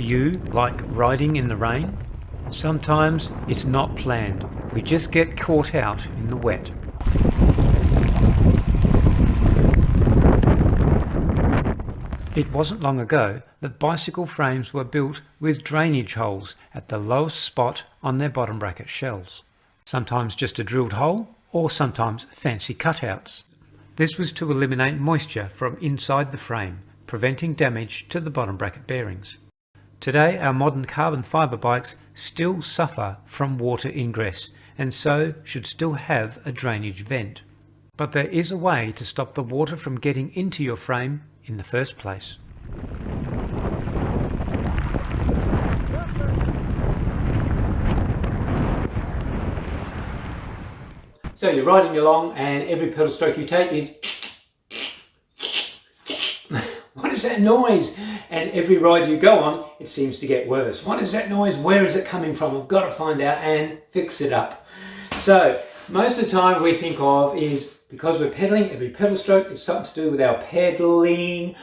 you like riding in the rain? Sometimes it's not planned. We just get caught out in the wet. It wasn't long ago that bicycle frames were built with drainage holes at the lowest spot on their bottom bracket shells. Sometimes just a drilled hole, or sometimes fancy cutouts. This was to eliminate moisture from inside the frame, preventing damage to the bottom bracket bearings. Today our modern carbon fibre bikes still suffer from water ingress and so should still have a drainage vent. But there is a way to stop the water from getting into your frame in the first place. So you're riding along and every pedal stroke you take is what is that noise? And every ride you go on, it seems to get worse. What is that noise? Where is it coming from? We've got to find out and fix it up. So most of the time we think of is because we're pedaling, every pedal stroke is something to do with our pedaling,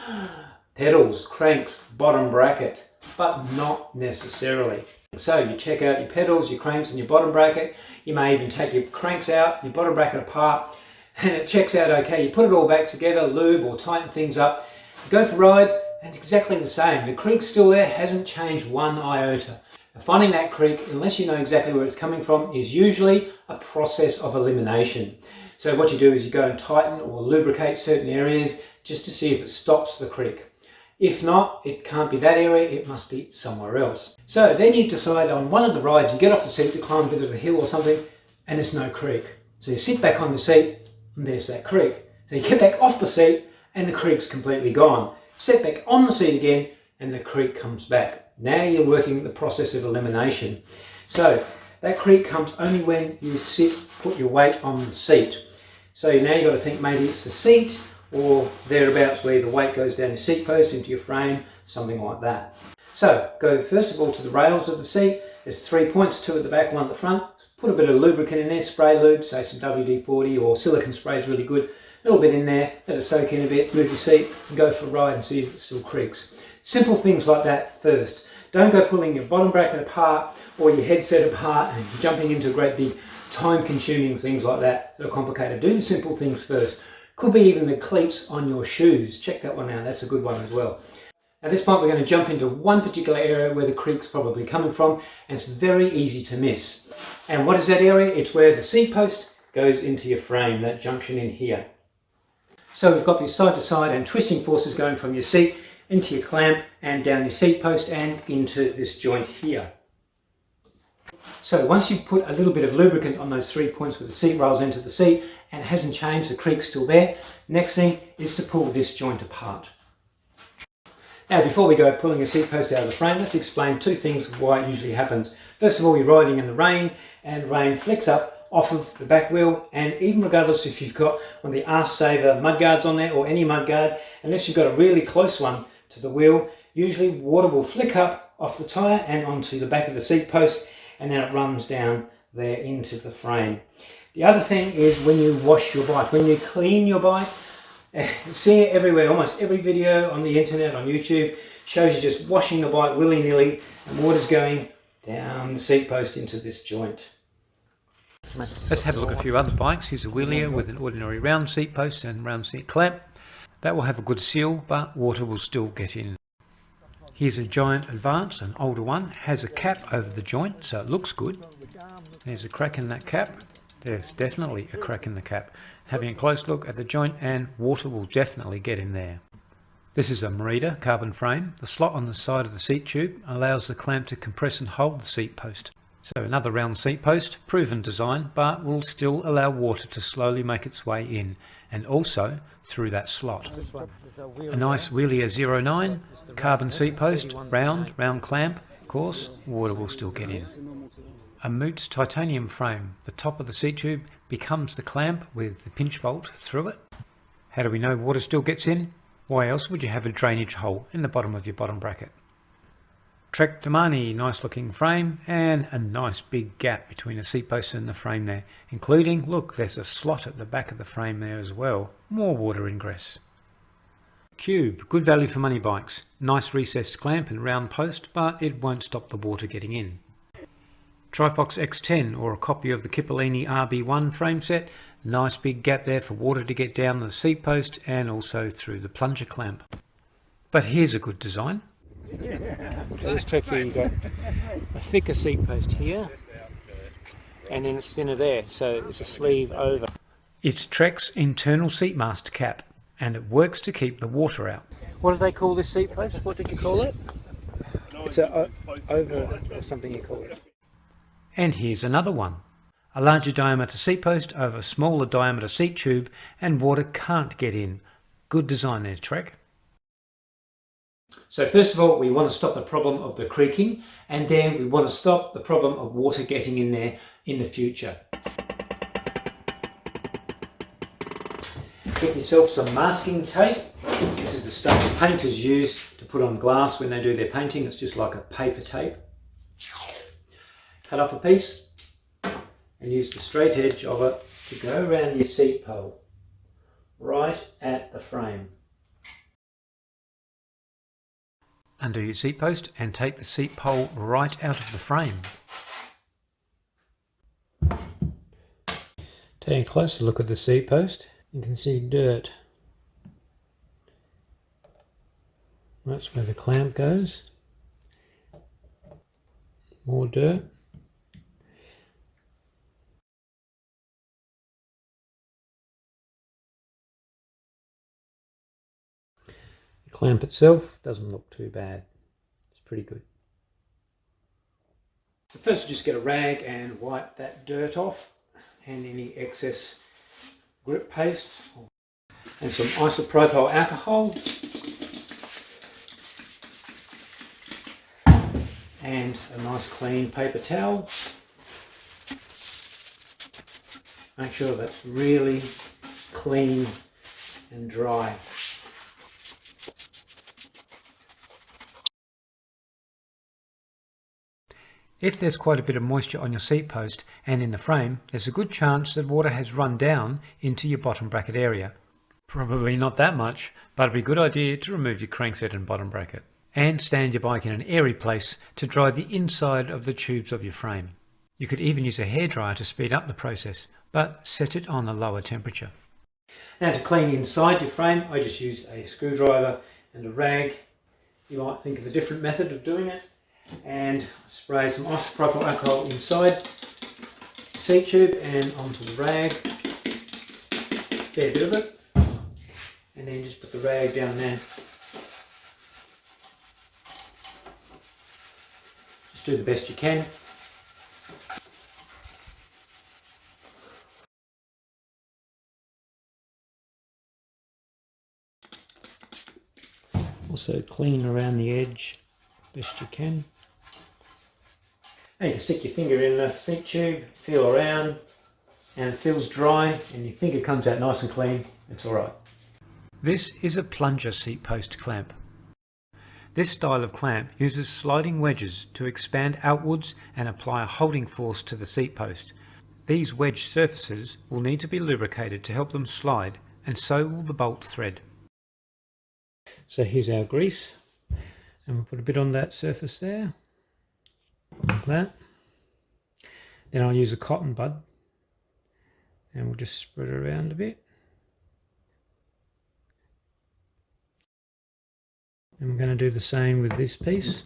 pedals, cranks, bottom bracket, but not necessarily. So you check out your pedals, your cranks and your bottom bracket. You may even take your cranks out, your bottom bracket apart, and it checks out okay. You put it all back together, lube or tighten things up, go for a ride, and it's exactly the same. The creak's still there, hasn't changed one iota. Finding that creak, unless you know exactly where it's coming from, is usually a process of elimination. So what you do is you go and tighten or lubricate certain areas just to see if it stops the creak. If not, it can't be that area, it must be somewhere else. So then you decide on one of the rides, you get off the seat to climb a bit of a hill or something, and there's no creak. So you sit back on the seat, and there's that creak. So you get back off the seat, and the creak's completely gone. Sit back on the seat again, and the creak comes back. Now you're working the process of elimination. So that creak comes only when you sit, put your weight on the seat. So now you've got to think maybe it's the seat, or thereabouts where the weight goes down your seat post into your frame, something like that. So go first of all to the rails of the seat. There's 3 points, 2 at the back, 1 at the front. Put a bit of lubricant in there, spray lube, say some WD-40 or silicone spray is really good. A little bit in there, let it soak in a bit, move your seat and go for a ride and see if it still creaks. Simple things like that first. Don't go pulling your bottom bracket apart or your headset apart and jumping into great big time-consuming things like that are complicated. Do the simple things first. Could be even the cleats on your shoes. Check that one out, that's a good one as well. At this point we're going to jump into one particular area where the creak's probably coming from, and it's very easy to miss. And what is that area? It's where the seat post goes into your frame, that junction in here. So we've got these side to side and twisting forces going from your seat into your clamp and down your seat post and into this joint here. So once you've put a little bit of lubricant on those 3 points where the seat rolls into the seat and it hasn't changed, the creak's still there, next thing is to pull this joint apart. Now before we go pulling a seat post out of the frame, let's explain 2 things of why it usually happens. First of all, you're riding in the rain and rain flicks up off of the back wheel, and even regardless if you've got one of the Arse Saver mudguards on there or any mudguard, unless you've got a really close one to the wheel, usually water will flick up off the tyre and onto the back of the seat post, and then it runs down there into the frame. The other thing is when you wash your bike, when you clean your bike, you see it everywhere, almost every video on the internet, on YouTube, shows you just washing the bike willy-nilly and water's going down the seat post into this joint. Let's have a look at a few other bikes. Here's a wheelie with an ordinary round seat post and round seat clamp. That will have a good seal, but water will still get in. Here's a Giant Advance, an older one, has a cap over the joint, so it looks good. There's a crack in that cap. There's definitely a crack in the cap. Having a close look at the joint, and water will definitely get in there. This is a Merida carbon frame. The slot on the side of the seat tube allows the clamp to compress and hold the seat post. So another round seat post, proven design, but will still allow water to slowly make its way in, and also through that slot. A nice Wheelia 09, carbon seat post, round clamp, of course, water will still get in. A Moots titanium frame, the top of the seat tube becomes the clamp with the pinch bolt through it. How do we know water still gets in? Why else would you have a drainage hole in the bottom of your bottom bracket? Trek Damani, nice looking frame and a nice big gap between the seat post and the frame there, including, look, there's a slot at the back of the frame there as well, more water ingress. Cube, good value for money bikes. Nice recessed clamp and round post, but it won't stop the water getting in. Trifox X10, or a copy of the Cipollini RB1 frame set. Nice big gap there for water to get down the seat post and also through the plunger clamp. But here's a good design. This Trek here, you've got a thicker seat post here, and then it's thinner there, so it's a sleeve over. It's Trek's internal seat mast cap, and it works to keep the water out. What do they call this seat post? What did you call it? It's a over or something you call it. And here's another one. A larger diameter seat post over a smaller diameter seat tube, and water can't get in. Good design there, Trek. So first of all, we want to stop the problem of the creaking, and then we want to stop the problem of water getting in there in the future. Get yourself some masking tape. This is the stuff that painters use to put on glass when they do their painting. It's just like a paper tape. Cut off a piece and use the straight edge of it to go around your seat pole, right at the frame. Undo your seat post and take the seat pole right out of the frame. Take a closer look at the seat post. You can see dirt. That's where the clamp goes. More dirt. The clamp itself doesn't look too bad. It's pretty good. So first just get a rag and wipe that dirt off and any excess grip paste and some isopropyl alcohol and a nice clean paper towel. Make sure that's really clean and dry. If there's quite a bit of moisture on your seat post and in the frame, there's a good chance that water has run down into your bottom bracket area. Probably not that much, but it'd be a good idea to remove your crankset and bottom bracket. And stand your bike in an airy place to dry the inside of the tubes of your frame. You could even use a hairdryer to speed up the process, but set it on a lower temperature. Now to clean inside your frame, I just used a screwdriver and a rag. You might think of a different method of doing it. And spray some isopropyl alcohol inside the seat tube and onto the rag, fair bit of it, and then just put the rag down there. Just do the best you can. Also clean around the edge best you can. And you can stick your finger in the seat tube, feel around, and it feels dry and your finger comes out nice and clean. It's alright. This is a plunger seat post clamp. This style of clamp uses sliding wedges to expand outwards and apply a holding force to the seat post. These wedge surfaces will need to be lubricated to help them slide, and so will the bolt thread. So here's our grease. And we'll put a bit on that surface there, like that. Then I'll use a cotton bud and we'll just spread it around a bit. And we're going to do the same with this piece.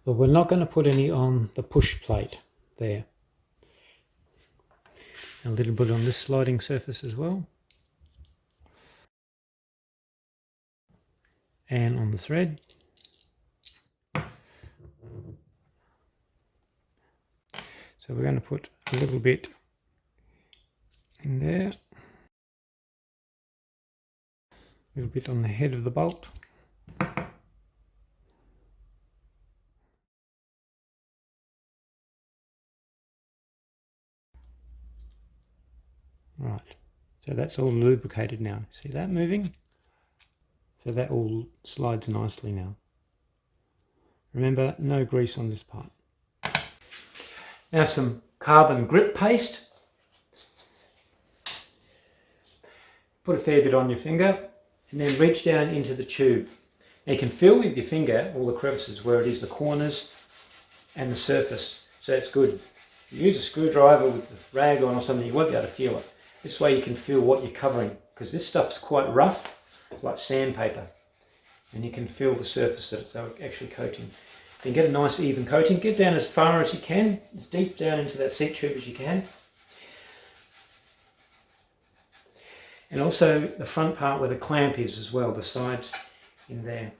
But we're not going to put any on the push plate there. A little bit on this sliding surface as well. And on the thread. So we're going to put a little bit in there. A little bit on the head of the bolt. Right, so that's all lubricated now. See that moving? So that all slides nicely now. Remember, no grease on this part. Now some carbon grip paste. Put a fair bit on your finger and then reach down into the tube. Now you can feel with your finger all the crevices where it is, the corners and the surface, so it's good. If you use a screwdriver with the rag on or something, you won't be able to feel it. This way you can feel what you're covering, because this stuff's quite rough, it's like sandpaper, and you can feel the surface that it's actually coating. Then get a nice even coating, get down as far as you can, as deep down into that seat tube as you can. And also the front part where the clamp is as well, the sides in there.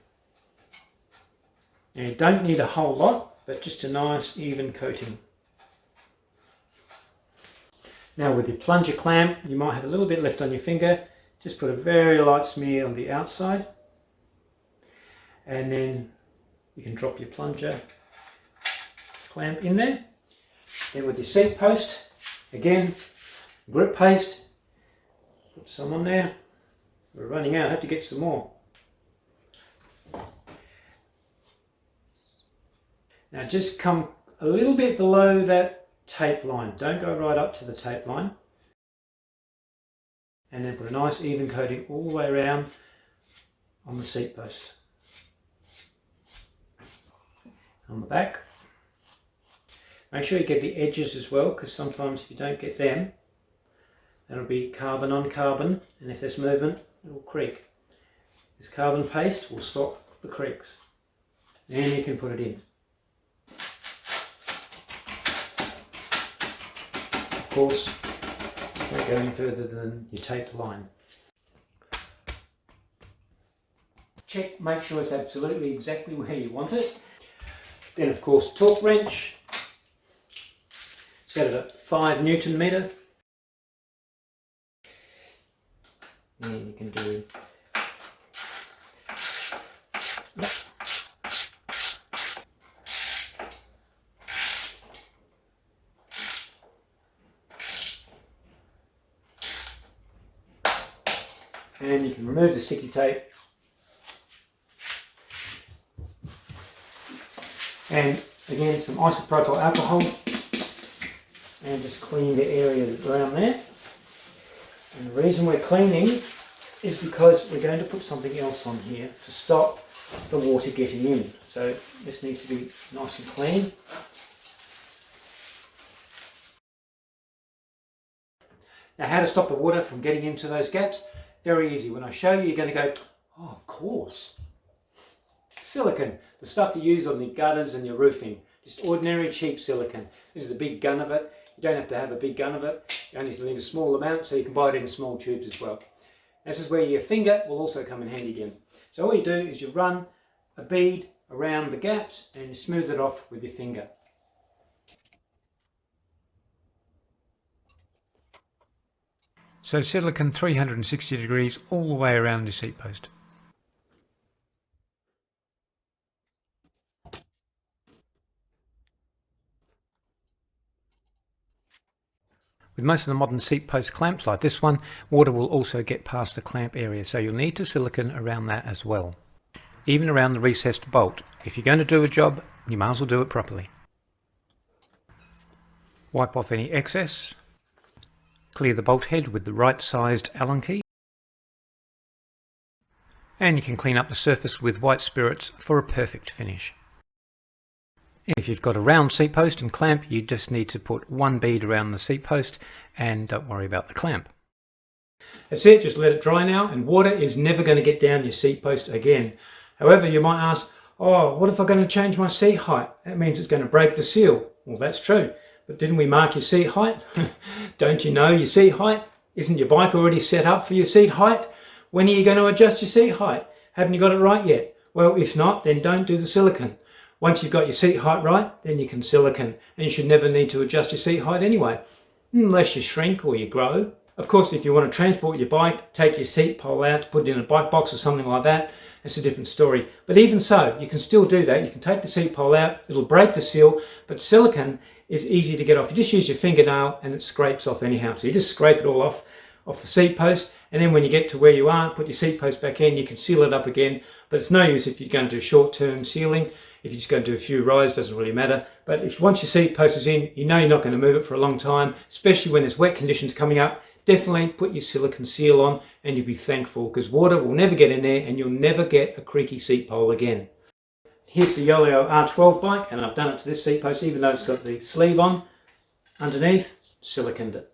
Now you don't need a whole lot, but just a nice even coating. Now with your plunger clamp, you might have a little bit left on your finger. Just put a very light smear on the outside. And then you can drop your plunger clamp in there. Then with your seat post, again, grip paste. Put some on there. We're running out, I have to get some more. Now just come a little bit below that tape line. Don't go right up to the tape line. And then put a nice even coating all the way around on the seat post. On the back. Make sure you get the edges as well, because sometimes if you don't get them, that'll be carbon on carbon, and if there's movement, it will creak. This carbon paste will stop the creaks. Then you can put it in. Of course, don't go any further than your taped line. Check, make sure it's absolutely exactly where you want it. Then of course, torque wrench. Set it at 5 Newton meter. And you can do and you can remove the sticky tape and again some isopropyl alcohol and just clean the area around there. And the reason we're cleaning is because we're going to put something else on here to stop the water getting in. So this needs to be nice and clean. Now how to stop the water from getting into those gaps? Very easy. When I show you, you're going to go, oh, of course. Silicone, the stuff you use on the gutters and your roofing. Just ordinary cheap silicone. This is a big gun of it. You don't have to have a big gun of it. You only need a small amount, so you can buy it in small tubes as well. This is where your finger will also come in handy again. So all you do is you run a bead around the gaps and you smooth it off with your finger. So silicone 360 degrees all the way around the seat post. With most of the modern seat post clamps like this one, water will also get past the clamp area, so you'll need to silicone around that as well. Even around the recessed bolt. If you're going to do a job, you might as well do it properly. Wipe off any excess. Clear the bolt head with the right sized Allen key. And you can clean up the surface with white spirits for a perfect finish. If you've got a round seat post and clamp, you just need to put one bead around the seat post and don't worry about the clamp. That's it, just let it dry now, and water is never going to get down your seat post again. However, you might ask, oh, what if I'm going to change my seat height? That means it's going to break the seal. Well, that's true, but didn't we mark your seat height? Don't you know your seat height? Isn't your bike already set up for your seat height? When are you going to adjust your seat height? Haven't you got it right yet? Well, if not, then don't do the silicone. Once you've got your seat height right, then you can silicone, and you should never need to adjust your seat height anyway, unless you shrink or you grow. Of course, if you want to transport your bike, take your seat pole out, put it in a bike box or something like that, it's a different story. But even so, you can still do that. You can take the seat pole out, it'll break the seal, but silicone is easy to get off. You just use your fingernail and it scrapes off anyhow. So you just scrape it all off the seat post, and then when you get to where you are, put your seat post back in, you can seal it up again. But it's no use if you're going to do short-term sealing. If you just go and do a few rides, doesn't really matter. But if once your seat post is in, you know you're not going to move it for a long time, especially when there's wet conditions coming up. Definitely put your silicone seal on and you'll be thankful, because water will never get in there and you'll never get a creaky seat pole again. Here's the Yo-Yo R12 bike, and I've done it to this seat post even though it's got the sleeve on. Underneath, siliconed it.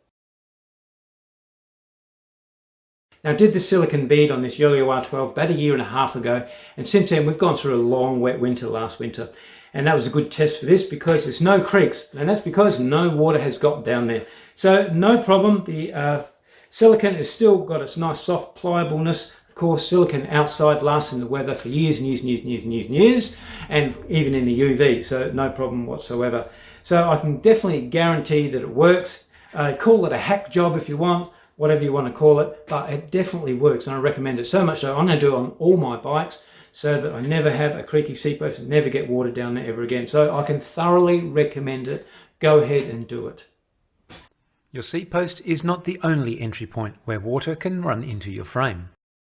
Now, I did the silicone bead on this Yo-Yo R12 about 1.5 years ago, and since then we've gone through a long wet winter last winter, and that was a good test for this because there's no creaks, and that's because no water has got down there. So no problem, the silicone has still got its nice soft pliableness. Of course, silicone outside lasts in the weather for years and years and years and years and years and years, and even in the UV, so no problem whatsoever. So I can definitely guarantee that it works. Call it a hack job if you want, whatever you want to call it, but it definitely works, and I recommend it so much so I'm going to do it on all my bikes so that I never have a creaky seat post and never get water down there ever again. So I can thoroughly recommend it. Go ahead and do it. Your seat post is not the only entry point where water can run into your frame.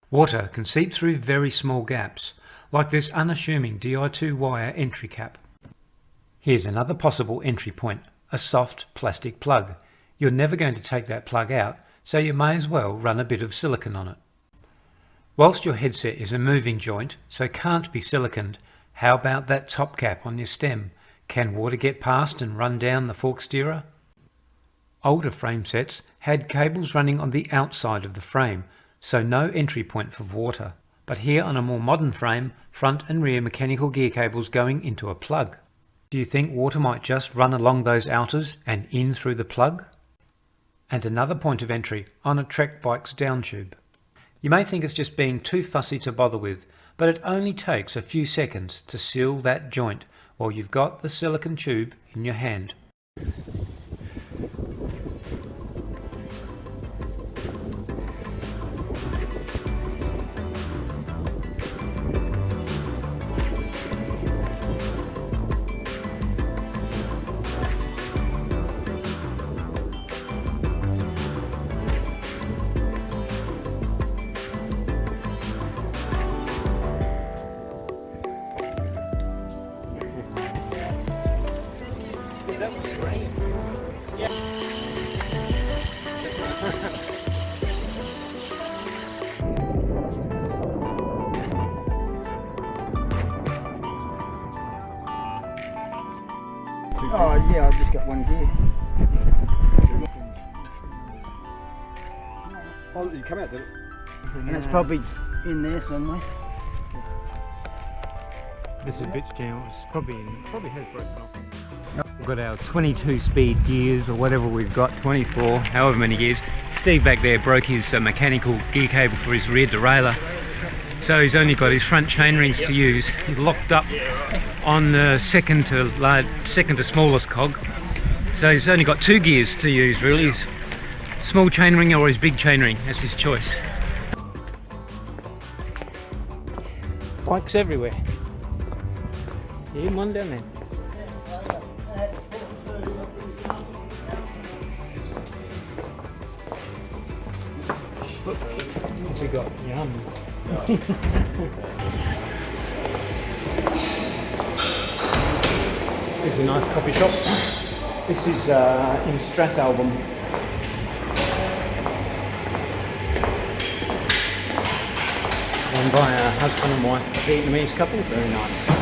Water can seep through very small gaps, like this unassuming Di2 wire entry cap. Here's another possible entry point, a soft plastic plug. You're never going to take that plug out, so you may as well run a bit of silicone on it. Whilst your headset is a moving joint, so can't be siliconed, how about that top cap on your stem? Can water get past and run down the fork steerer? Older frame sets had cables running on the outside of the frame, so no entry point for water. But here on a more modern frame, front and rear mechanical gear cables going into a plug. Do you think water might just run along those outers and in through the plug? And another point of entry on a Trek bike's down tube. You may think it's just being too fussy to bother with, but it only takes a few seconds to seal that joint while you've got the silicone tube in your hand. Oh yeah, I've just got one gear. Oh, you come out, did it? And it's probably in there somewhere. This is a bitch channel, it's probably has broken off. We've got our 22 speed gears or whatever we've got, 24, however many gears. Steve back there broke his mechanical gear cable for his rear derailleur. So he's only got his front chain rings to use. He's locked up on the second to smallest cog. So he's only got 2 gears to use really. His small chain ring or his big chain ring, that's his choice. Bikes everywhere. Yeah, one down there. What's he got? Yum. This is a nice coffee shop. This is in Strathalbyn. Run by a husband and wife Vietnamese couple. Very nice.